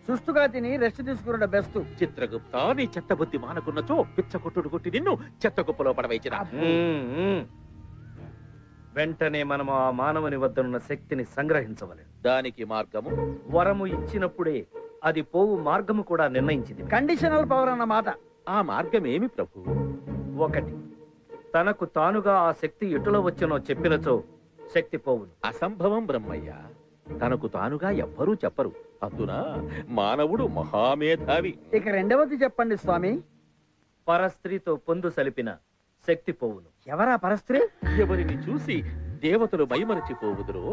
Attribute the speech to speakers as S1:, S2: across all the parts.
S1: సుస్తుగా తిని రెస్ట్ తీసుకున్న బెస్ట్.
S2: చిత్రగుప్త నీ చెత్త బుద్ధి మానకున్నచో పిచ్చ కొట్టుడు కొట్టి నిన్ను చెత్త కుప్పలో పడవేచిన.
S3: వెంటనే మనం ఆ మానవుని వద్దనున్న శక్తిని సంగ్రహించవలెను.
S2: దానికి మార్గము
S3: వరము ఇచ్చినప్పుడే అది పోవు మార్గము కూడా నిర్ణయించింది.
S1: కండిషనల్ పవర్ అన్నమాట.
S2: ఆ మార్గమేమి ప్రభు?
S3: ఒకటి, తనకు తానుగా ఆ శక్తి ఎటులో వచ్చనో చెప్పినచో శక్తి పోవును.
S2: అసంభవం బ్రహ్మయ్య. తనకు తానుగా ఎవ్వరూ చెప్పరు. అందున మానవుడు మహామేధావి.
S1: ఇక రెండవది చెప్పండి స్వామి.
S3: పరస్త్రీతో పొందు సలిపిన శక్తి పోవును.
S1: ఎవరా పరస్త్రీ?
S2: ఎవరిని చూసి దేవతలు మైమరచిపోవుదురో,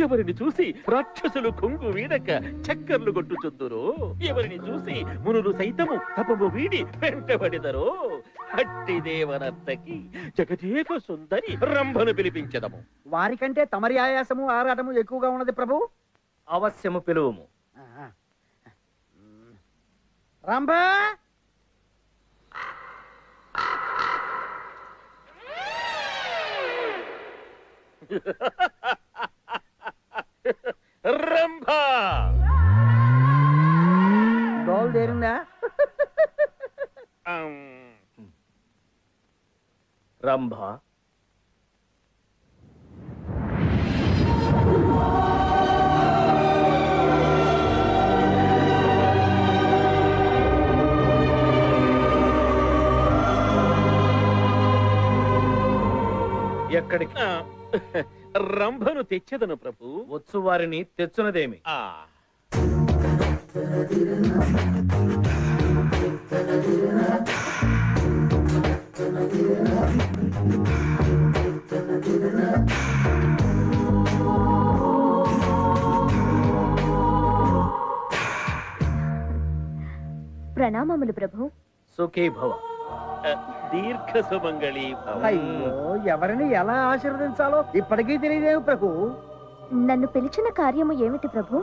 S2: ఎవరిని చూసి రాక్షసులు కొంగు వీడక చక్కర్లు కొట్టుచుందురో, ఎవరిని చూసి మునులు సైతము తపము వీడి వెంటబడిదరో, అట్టి దేవనర్తకి జగదేక సుందరి రంభను పిలిపించదము.
S1: వారికంటే తమరి ఆయాసము ఆరాటము ఎక్కువగా ఉన్నది ప్రభు.
S3: అవశ్యము పిలువము.
S1: రంభ,
S2: రంభ
S1: డోల్ దేరిందా?
S3: రంభ, ఎక్కడికి?
S2: రంభను తెచ్చెదను ప్రభు.
S3: వచ్చు వారిని తెచ్చునదేమి?
S4: ప్రణామములు ప్రభు.
S3: సుఖీ భవ.
S2: దీర్ఘ సుమంగళి.
S1: అయ్యో, ఎవరిని ఎలా ఆశీర్వదించాలో ఇప్పటికీ తెలియదేవు ప్రభు.
S4: నన్ను పిలిచిన కార్యము ఏమిటి ప్రభు?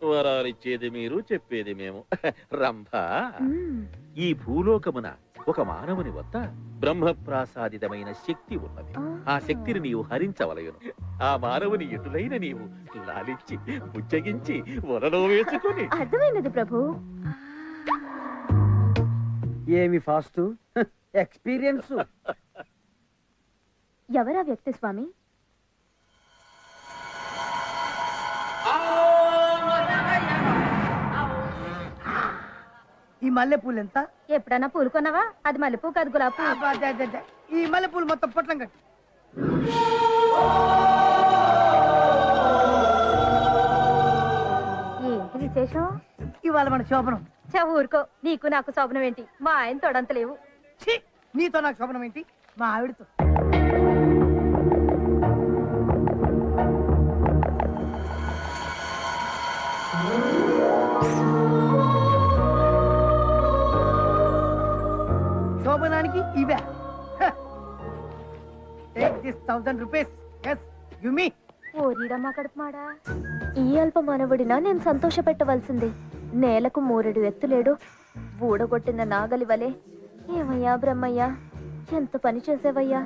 S2: వరాలిచ్చేది మీరు, చెప్పేది మేము. రంభ, ఈ భూలోకమున ఒక మానవుని వద్ద బ్రహ్మప్రాసాదితమైన శక్తి ఉన్నది. ఆ శక్తిని నీవు హరించవలయును. ఆ మానవుని ఎటులైన నీవు లాలించి ముచ్చగించి వలలో వేసుకుని.
S4: అర్థమైనది ప్రభు.
S1: ఏమి ఫాస్ట్ ఎక్స్పీరియన్స్.
S4: ఎవరా వ్యక్తి స్వామి?
S1: ఈ మల్లెపూలు ఎంత?
S4: ఎప్పుడన్నా పూలు కొన్నావా? అది మల్లెపూ కాదు, గులాబీ.
S1: ఈ మల్లెపూలు మొత్తం పొట్లం కట్టి.
S4: ఏంటి విశేషం?
S1: ఇవాళ మన శోభనం.
S4: ఊరుకో, నీకు నాకు శోభనం ఏంటి? మా ఆయన తొడంతలేవు.
S1: నీతో నాకు శోభనం ఏంటి? మా ఆవిడతో. శోభనానికి ఇవే. Take this 1000 rupees. Yes, give me.
S4: ఓరిడమ్మా కడుపుమాడా. ఈ అల్ప మానవుడినా నేను సంతోష పెట్టవలసింది. నేలకు 3 ఎత్తులేడు, ఊడగొట్టిన నాగలి వలె. ఏమయ్యా బ్రహ్మయ్యా, ఎంత పని చేసేవయ్యా.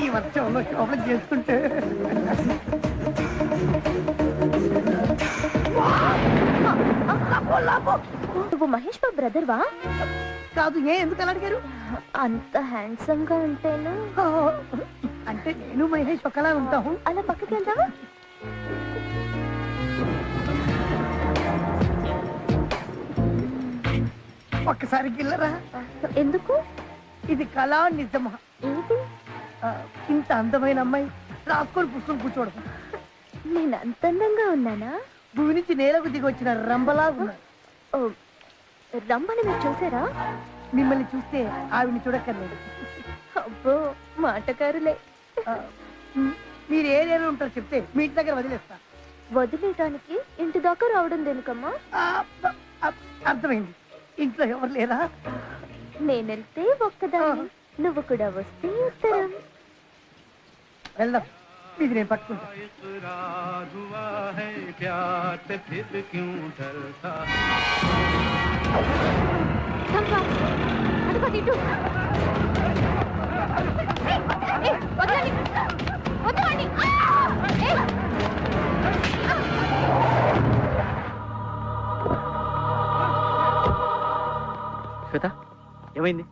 S1: ఈ వర్షంలో శోభనం చేసుకుంటే
S4: నువ్వు మహేష్ బాబు బ్రదర్వా?
S1: కాదు. ఎందుకు అలా అడిగారు?
S4: అంత హ్యాండ్సమ్ గా ఉంటేను.
S1: అంటే నేను మహేష్ ఒకలా ఉంటాము.
S4: అలా పక్కకి వెళ్తావా?
S1: ఒక్కసారి గిల్లరా.
S4: ఎందుకు?
S1: ఇది కళా నిజమా?
S4: ఏంటి?
S1: ఇంత అందమైన అమ్మాయి రాసుకొని పుస్తకం కూర్చోవడం.
S4: నేను అంత అందంగా ఉన్నానా?
S1: భూమి నుంచి నేలకు దిగి వచ్చిన రంబలా ఉన్నా.
S4: రంబని మీరు చూసారా?
S1: మిమ్మల్ని చూస్తే ఆవిడని చూడక్కర్లేదు.
S4: అబ్బో, మాటకారులే.
S1: మీరు ఏ ఏరియాలో ఉంటారో చెప్తే మీ ఇంటి దగ్గర వదిలేస్తా.
S4: వదిలేయటానికి ఇంటి దాకా రావడం దేనికమ్మా?
S1: అర్థమైంది. ఇంట్లో ఎవరు లేరా?
S4: నేనెళ్తే ఒక్కదాన్ని, నువ్వు కూడా వస్తే ఉత్తరం.
S1: వెళ్దాం. ఇది నేను పట్టుకుంటా.
S5: प्यार से फिर क्यों डरता
S4: రంభ, అదిగో తిట్టు. వదలండి, వదలండి.
S3: శ్వేత, ఏమైంది?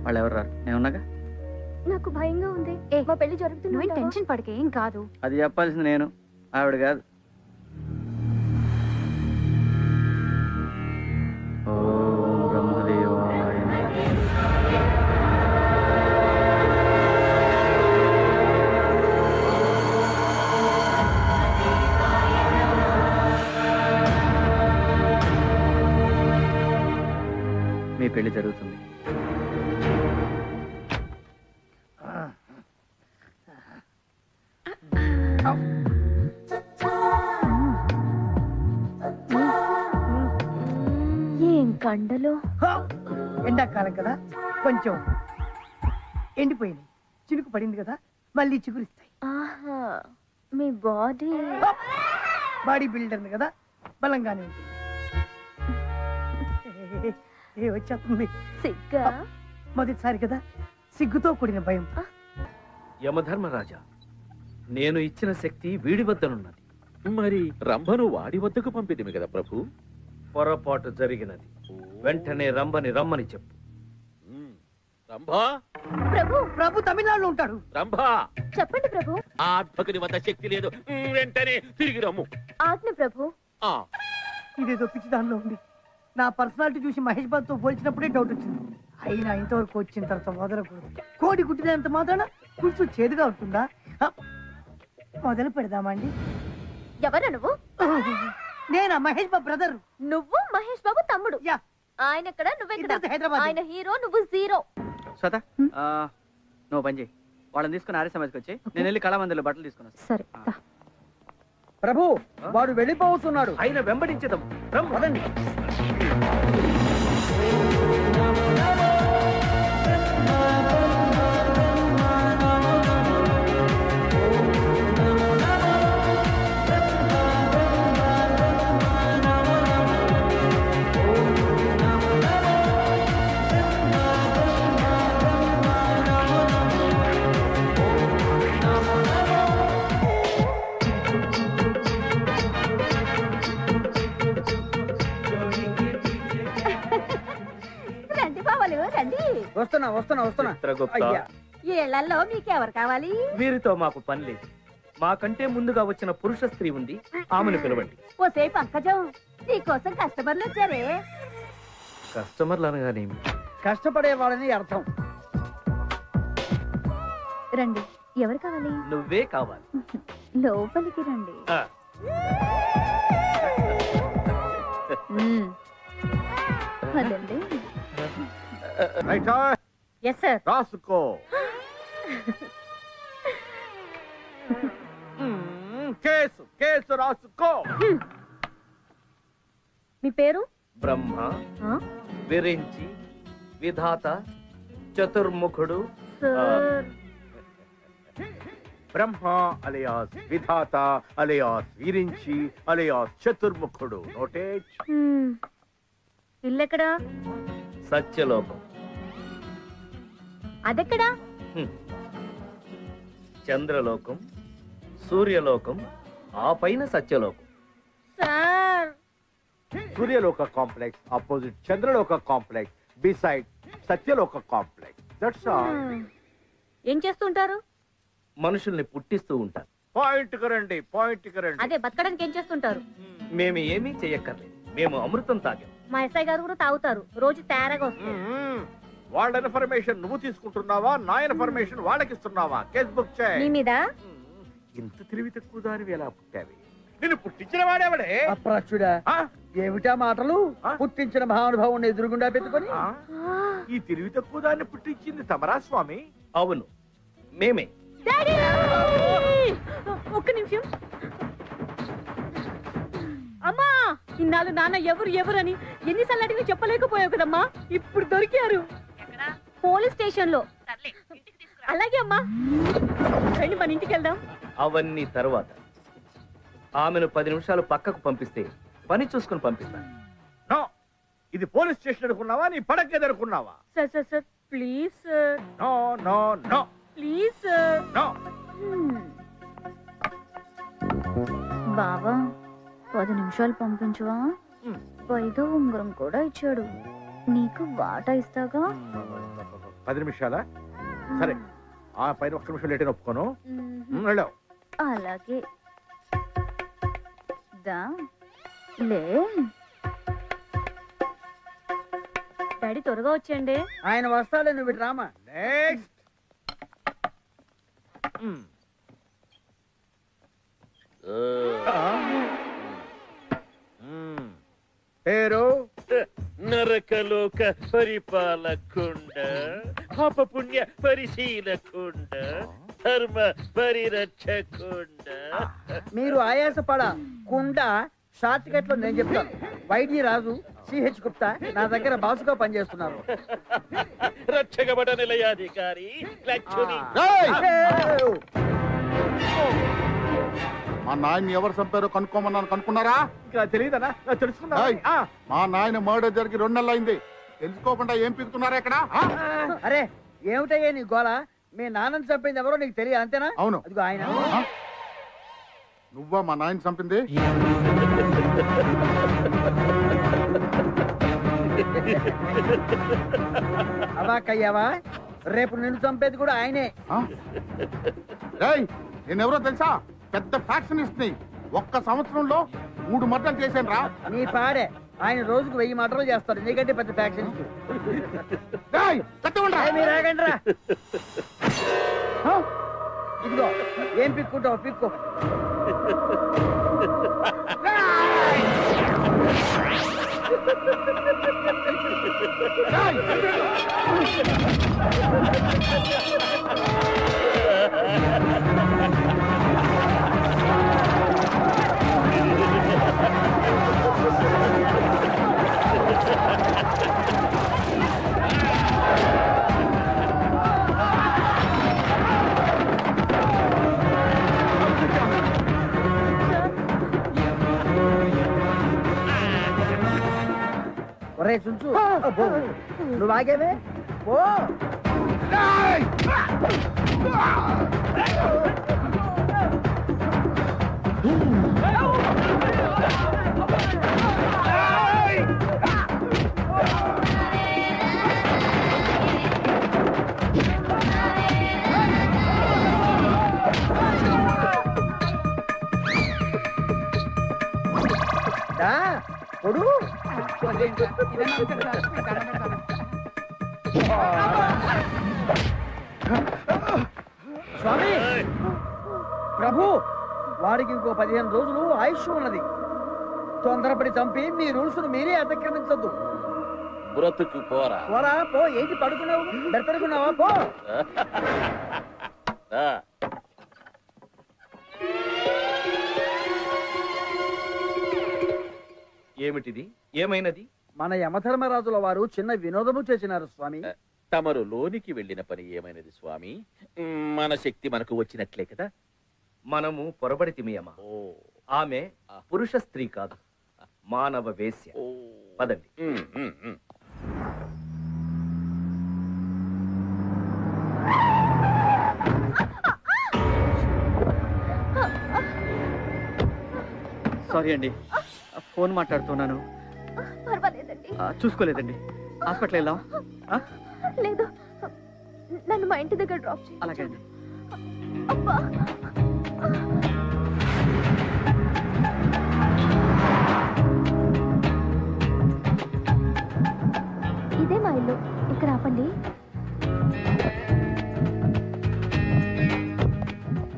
S3: వాళ్ళు ఎవరు రారు, నేను ఉన్నాగా.
S4: నాకు భయంగా ఉంది. మా పెళ్లి జరుగుతుంది. టెన్షన్ పడకే, ఏం కాదు.
S3: అది చెప్పాల్సింది నేను, ఆవిడ కాదు. ఓం బ్రహ్మదేవాయ నమః. మీ పెళ్లి జరుగుతుంది.
S4: ఏం కండలో.
S1: ఎండాకాలం కదా, కొంచెం ఎండిపోయింది. చినుకు పడింది కదా, మళ్ళీ చిగురిస్తాయి.
S4: ఆహా, మీ బాడీ.
S1: బాడీ బిల్డర్ కదా, బలంగానే ఉంటుంది. వచ్చేస్తుంది.
S4: సిగ్గా?
S1: మొదటిసారి కదా, సిగ్గుతో కూడిన భయం.
S3: యమధర్మరాజా, నేను ఇచ్చిన శక్తి వీడి వద్దనున్నది.
S2: మరి రంభను వాడి వద్దకు పంపిదిమి కదా ప్రభు.
S3: పొరపాటు జరిగినది. వెంటనే రంభని రమ్మని చెప్పు.
S2: రంభా,
S1: ప్రభు ప్రభు తమిళనాడులో ఉంటాడు.
S2: రంభా,
S4: చెప్పండి ప్రభు.
S2: ఆ అద్భకుని వద్ద శక్తి లేదు, వెంటనే తిరిగి రమ్ము.
S4: ఆజ్ఞ ప్రభు.
S1: ఇదేదో పిచ్చి దానిలో ఉంది. నా పర్సనాలిటీ చూసి మహేష్ బాబుతో పోల్చినప్పుడే డౌట్ వచ్చింది. అయినా ఇంతవరకు వచ్చిన తర్వాత వదలకూడదు. కోడి గుట్టినంత మాత్రాన పులుసు చేదుగా ఉంటుందా? మొదలు పెడదామా అండి?
S4: ఎవరు నువ్వు?
S1: నేనా మహేష్ బాబు బ్రదర్.
S4: నువ్వు మహేష్ బాబు తమ్ముడు.
S1: యా.
S4: ఆయన ఎక్కడ, నువ్వెక్కడ?
S1: హైదరాబాద్.
S4: ఆయన హీరో, నువ్వు జీరో.
S3: శ్వేత, నువ్వు పని చేయి. వాళ్ళని తీసుకుని ఆర్య సమాజ్కి వచ్చి నేను వెళ్ళి కళామందిలో బట్టలు తీసుకున్నా.
S4: సరే.
S1: ప్రభు, వాడు వెళ్ళిపోతున్నాడు.
S3: ఆయన వెంబడించదాం.
S1: పదండి. వస్తున్నా.
S5: ఈ ఇళ్లలో మీకెవరు కావాలి?
S3: వీరితో మాకు పని లేదు. మాకంటే ముందుగా వచ్చిన పురుష స్త్రీ ఉంది, ఆమెను పిలవండి.
S5: ఓసే పంకజం, నీకోసం కస్టమర్లు వచ్చారే.
S3: కస్టమర్లు అనగానేమి?
S1: కష్టపడే వాళ్ళని అర్థం.
S4: రండి. ఎవరు కావాలి?
S3: నువ్వే కావాలి.
S4: లోపలికి రండి. పదండి.
S5: Yes sir.
S2: రాసుకో. కేసు రాసుకో.
S5: మీ పేరు?
S3: బ్రహ్మ, విరించి, విధాత, చతుర్ముఖుడు,
S5: sir
S6: Brahma alias Vidhata alias Virinchi alias చతుర్ముఖుడు. నోటేజ్.
S5: ఇల్లెక్కడా?
S3: సత్యలోకం.
S5: అదెక్కడా?
S3: చంద్రలోకం, సూర్యలోకం, ఆ పైన Satyalokam.
S5: Sir
S6: Suryaloka complex opposite Chandraloka complex beside Satyaloka complex. That's all.
S5: ఏం చేస్తుంటారు?
S3: మనుషుల్ని పుట్టిస్తూ ఉంటారు.
S6: పాయింట్ కరండి, పాయింట్ కరండి.
S5: అదే బతకడానికి ఏం చేస్తుంటారు?
S3: మేము ఏమీ చెయ్యక్కర్లేదు. మేము అమృతం తాగాం.
S5: మా ఎస్ఐ గారు కూడా తాగుతారు, రోజు తేరగా వస్తారు.
S6: వాళ్ళ ఇన్ఫర్మేషన్ నువ్వు తీసుకుంటున్నావా, నా ఇన్ఫర్మేషన్ వాళ్ళకి ఇస్తున్నావా? కేస్ బుక్
S5: నీ
S6: చేయి.
S5: మీద
S6: ఇంత తెలివి తక్కువ దానివి ఎలా పుట్టావి? నిన్ను పుట్టించిన వాడేవాడే?
S1: అప్రాచుడా,
S6: ఆ?
S1: ఏమిటా మాటలు?
S6: ఆ?
S1: పుట్టించిన మహానుభావుని ఎదురుగుండా పెట్టుకొని
S6: ఆ? ఈ తెలివి తక్కువ దాన్ని పుట్టించింది తమరా స్వామి?
S3: అవును, మేమే.
S5: డాడీ! ఒక్క నిమిషం. అమ్మా, ఇన్నాళ్ళు నాన్న ఎవరు ఎవరని ఎన్నిసార్లు అడిగి చెప్పలేకపోయావు కదమ్మా, ఇప్పుడు దొరికారు. పోలీస్ స్టేషన్ లో. అలాగే అమ్మా, రండి మన ఇంటికి వెళ్దాం.
S3: అవన్నీ తరువాత. ఆమెను 10 నిమిషాలు పక్కకు పంపిస్తే పని చూసుకుని పంపిస్తాను.
S6: నో, ఇది పోలీస్ స్టేషన్ అనుకున్నావా, నీ పడకేది అనుకున్నావా?
S5: Sir sir sir please sir,
S6: no no no
S5: please sir.
S6: No.
S4: బావా 10 నిమిషాలు పంపించవా? పైగా ఉంగరం కూడా ఇచ్చాడు. నీకు వాటా ఇస్తాగా.
S6: 10 నిమిషాలా? సరే, ఆ పైన ఒక్క నిమిషం లేట్ ఒప్పుకోను. వెళ్ళావు.
S4: అలాగే దా లే.
S5: డాడీ త్వరగా వచ్చేయండి.
S1: ఆయన వస్తాడే, నువ్వు ఇటు రామా.
S6: నెక్స్ట్. పేరు?
S2: నరకలోక పరిపాలకుండ, పాపపుణ్య పరిశీలకుండ, ధర్మ పరిరక్షకుండ.
S1: మీరు ఆయాసపడ కుండ షార్ట్ కట్ లో నేను చెప్తాను. వైద్య రాజు సిహెచ్ గుప్తా నా దగ్గర బాసుగా పనిచేస్తున్నారు.
S2: రక్షకబడ నిలయాధికారి లక్ష్మి.
S7: మా నాయన్ని ఎవరు చంపారో కనుక్కోమన్నాను, కనుక్కున్నారా?
S6: ఇంకా తెలియదనా? తెలుసుకున్నా.
S7: ఏయ్, మా నాయన మర్డర్ జరిగి 2 నెలలు అయింది. తెలుసుకోకుండా ఏం పీకుతున్నారా ఇక్కడ?
S1: అరే ఏమిటయ్యా నీ గోళ? మీ నాన్నని చంపింది ఎవరో నీకు తెలియదు అంతేనా?
S7: అవును.
S1: అదిగో ఆయన.
S7: నువ్వా మా నాయన చంపింది?
S1: అవాకయ్యావా? రేపు నిన్ను చంపేది కూడా ఆయనే.
S7: రేయ్, నేనెవరో తెలుసా? పెద్ద ఫ్యాక్షనిస్ట్ ని. 1 సంవత్సరంలో 3 మర్డర్లు చేశాను రా.
S1: నీ పాడే. ఆయన రోజుకు 1000 మటర్లు చేస్తారు, నీకంటే పెద్ద ఫ్యాక్షన్. మీరు ఆగండి రా. ఇదిగో ఏం పిక్కుంటావు పిక్కు. ఒరే చుంచు, నువ్వు ఆగేవే ఓ. పొడు స్వామి ప్రభు, వాడికి ఇంకో 15 రోజులు ఆయుష్ ఉన్నది. తొందరపడి చంపి మీ రూల్స్ మీరే అతిక్రమించద్దు.
S2: బ్రతుకు పోరా.
S1: పోరా పో. ఏంటి పడుకున్నావు? బెడతడుకున్నావా? పో.
S3: ఏమిటిది? ఏమైనది?
S8: మన యమధర్మరాజుల వారు చిన్న వినోదము చేసినారు స్వామి.
S2: తమరు లోనికి వెళ్ళిన పని ఏమైనది స్వామి? మన శక్తి మనకు వచ్చినట్లే కదా.
S3: మనము పొరబడితిమియమా. ఆమె పురుష స్త్రీ కాదు, మానవ వేశ్య. పదండి.
S8: సారీ అండి, ఫోన్ మాట్లాడుతున్నాను.
S4: పర్వాలేదండి.
S8: చూసుకోలేదండి. హాస్పిటల్ వెళ్దాం.
S4: లేదు, నన్ను మా ఇంటి దగ్గర డ్రాప్ చేయండి.
S8: అలాగే అండి.
S4: అబ్బా. ఇదే మా ఇల్లు, ఇక్కడ ఆపండి.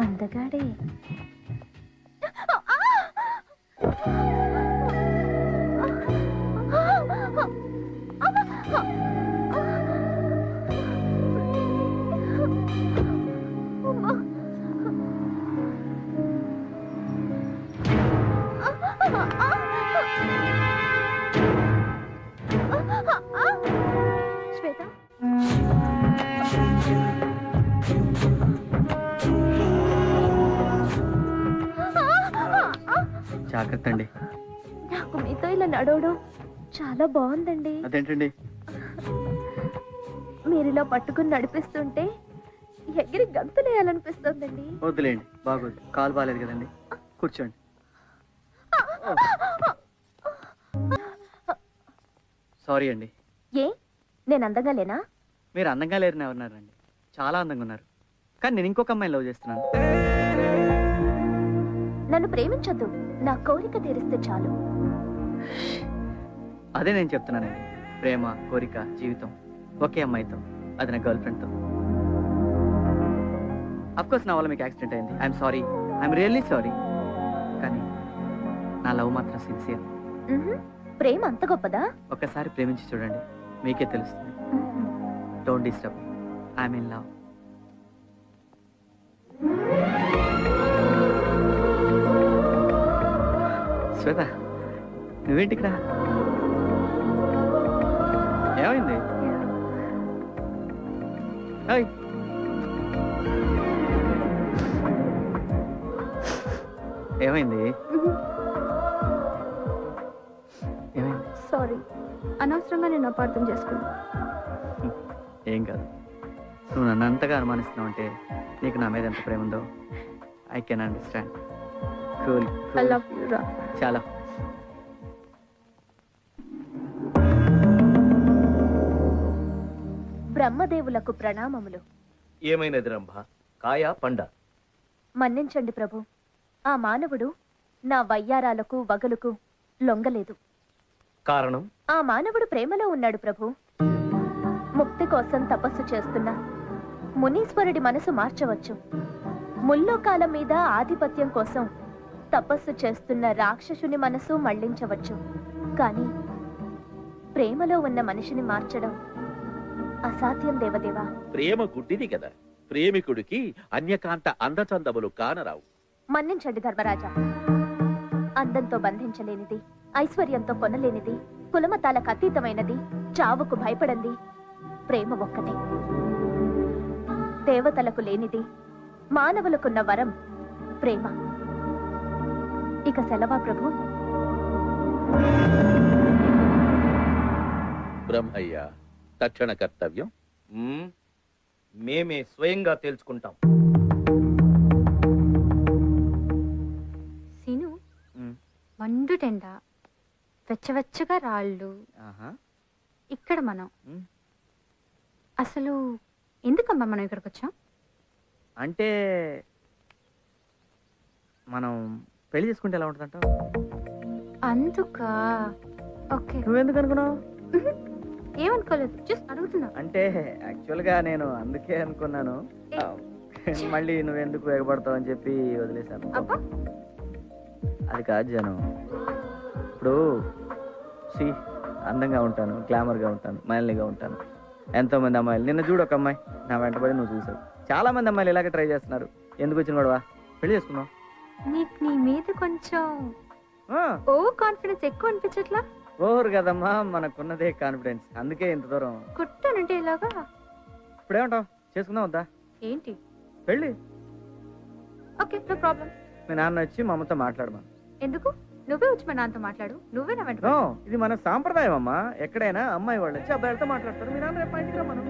S4: అందగాడే. శ్వేత,
S8: జాగ్రత్త అండి.
S4: నాకు మీతో ఇలా నడవడం చాలా బాగుందండి.
S8: అదేంటండి?
S4: మీరు ఇలా పట్టుకుని నడిపిస్తుంటే ఎగిరి గంతులేయాలనిపిస్తుందండి.
S8: వద్దులేండి, బాగోదు. కాలు బాగాలేదు కదండి. కూర్చోండి. సారీ అండి.
S4: ఏ, నేను అందంగా లేనా?
S8: మీరు అందంగా లేరని ఎవరున్నారండి? చాలా అందంగా ఉన్నారు. కానీ నేను ఇంకొక అమ్మాయిని లవ్ చేస్తున్నాను.
S4: నన్ను ప్రేమించొద్దు, నా కోరిక తీరిస్తే చాలు.
S8: అదే నేను చెప్తున్నానండి. ప్రేమ, కోరిక, జీవితం ఒకే అమ్మాయితో, అది నా గర్ల్ ఫ్రెండ్తో. అఫ్కోర్స్ నా వల్ల మీకు యాక్సిడెంట్ అయింది. I'm sorry, I'm really sorry. కానీ నా లవ్ మాత్రం సిన్సియర్.
S4: ప్రేమ అంత గొప్పదా?
S8: ఒక్కసారి ప్రేమించి చూడండి, మీకే తెలుస్తుంది. Don't disturb, I'm in love. Shweta, నువ్వేంటి ఇక్కడ? ఏమైంది? ఏమైంది? ఏమైంది?
S4: సారీ, అనవసరంగా నేను అపార్థం చేసుకున్నా.
S8: ఏం కాదు. నువ్వు నన్ను అంతగా అనుమానిస్తున్నావు అంటే నీకు నా మీద ఎంత ప్రేమ ఉందో I can understand. Cool.
S4: I love you రా.
S8: చాలా.
S4: బ్రహ్మదేవులకు ప్రణామములు.
S3: ఏమైనది రంభ? కాయ పండ?
S4: మన్నించండి ప్రభు, ఆ మానవుడు నా వయ్యారాలకు వగలుకు లొంగలేదు.
S3: కారణం?
S4: ఆ మానవుడు ప్రేమలో ఉన్నాడు ప్రభు. ముక్తి కోసం తపస్సు చేస్తున్న మునీశ్వరుడి మనసు మార్చవచ్చు. ముల్లోకాల మీద ఆధిపత్యం కోసం తపస్సు చేస్తున్న రాక్షసుని మనసు మళ్లించవచ్చు. కానీ ప్రేమలో ఉన్న మనిషిని మార్చడం అసాధ్యం దేవదేవా.
S2: ప్రేమ గుడ్డిది కదా. ప్రేమికుడికి అన్యకాంత అందచందములు కానరావు.
S4: మన్నించండి ధర్మరాజా. అందంతో బంధించలేనిది, ఐశ్వర్యంతో కొనలేనిది, కులమతాలకు అతీతమైనది, చావుకు భయపడంది ప్రేమ ఒక్కటే. దేవతలకు లేనిది, మానవులకున్న వరం ప్రేమ. ఇక సెలవా ప్రభు?
S2: బ్రహ్మయ్య, తక్షణ కర్తవ్యం
S3: మేమే స్వయంగా తేల్చుకుంటాం.
S9: సీను, మండు టెండ, వెచ్చవెచ్చగా రాళ్ళు, ఇక్కడ మనం అసలు ఎందుకమ్మా మనం ఇక్కడికి వచ్చాం?
S8: అంటే మనం పెళ్లి చేసుకుంటే ఎలా ఉంటుందంటావు?
S9: అందుకా? ఓకే.
S8: నువ్వెందుకు అనుకున్నావు?
S9: ఏమనుకోలేదు, జస్ట్ అడుగుతున్నా.
S8: అంటే యాక్చువల్గా నేను అందుకే అనుకున్నాను, మళ్ళీ నువ్వెందుకు ఎగబడతావు అని చెప్పి వదిలేశాను.
S9: అబ్బా,
S8: అది కాదు జను. ఇప్పుడు అందంగా ఉంటాను, గ్లామర్గా ఉంటాను, మైల్గా ఉంటాను. ఎంతో మంది అమ్మాయిలు, నిన్న చూడు ఒక అమ్మాయి నా వెంటబడి నువ్వు చూసావు. చాలా మంది అమ్మాయిలు ఇలాగే ట్రై చేస్తున్నారు. ఎందుకు వచ్చిన గొడవ? పెళ్లి చేసుకున్నావు.
S9: నీకు నీ మీద కొంచెం ఓ కాన్ఫిడెన్స్ ఎక్కువ అనిపించట్లా?
S8: ఓహర్ కదమ్మా, మనకున్నదే కాన్ఫిడెన్స్, అందుకే ఇంత దూరం.
S9: కుట్టానంటే ఇలాగా.
S8: ఇప్పుడేమంటావు, చేసుకుందాం వద్దా
S9: ఏంటి?
S8: పెళ్ళి?
S9: Okay, no problem.
S8: మీ నాన్న వచ్చి మా అమ్మతో మాట్లాడమా.
S9: ఎందుకు? నువ్వే వచ్చి మా నాన్నతో మాట్లాడు. నువ్వే నా వెంట
S8: నో, ఇది మన సాంప్రదాయం అమ్మా. ఎక్కడైనా అమ్మాయి వాళ్ళు వచ్చి అబ్బాయిలతో మాట్లాడతారు. మీ నాన్న రేపు మా ఇంటికి రమ్మను.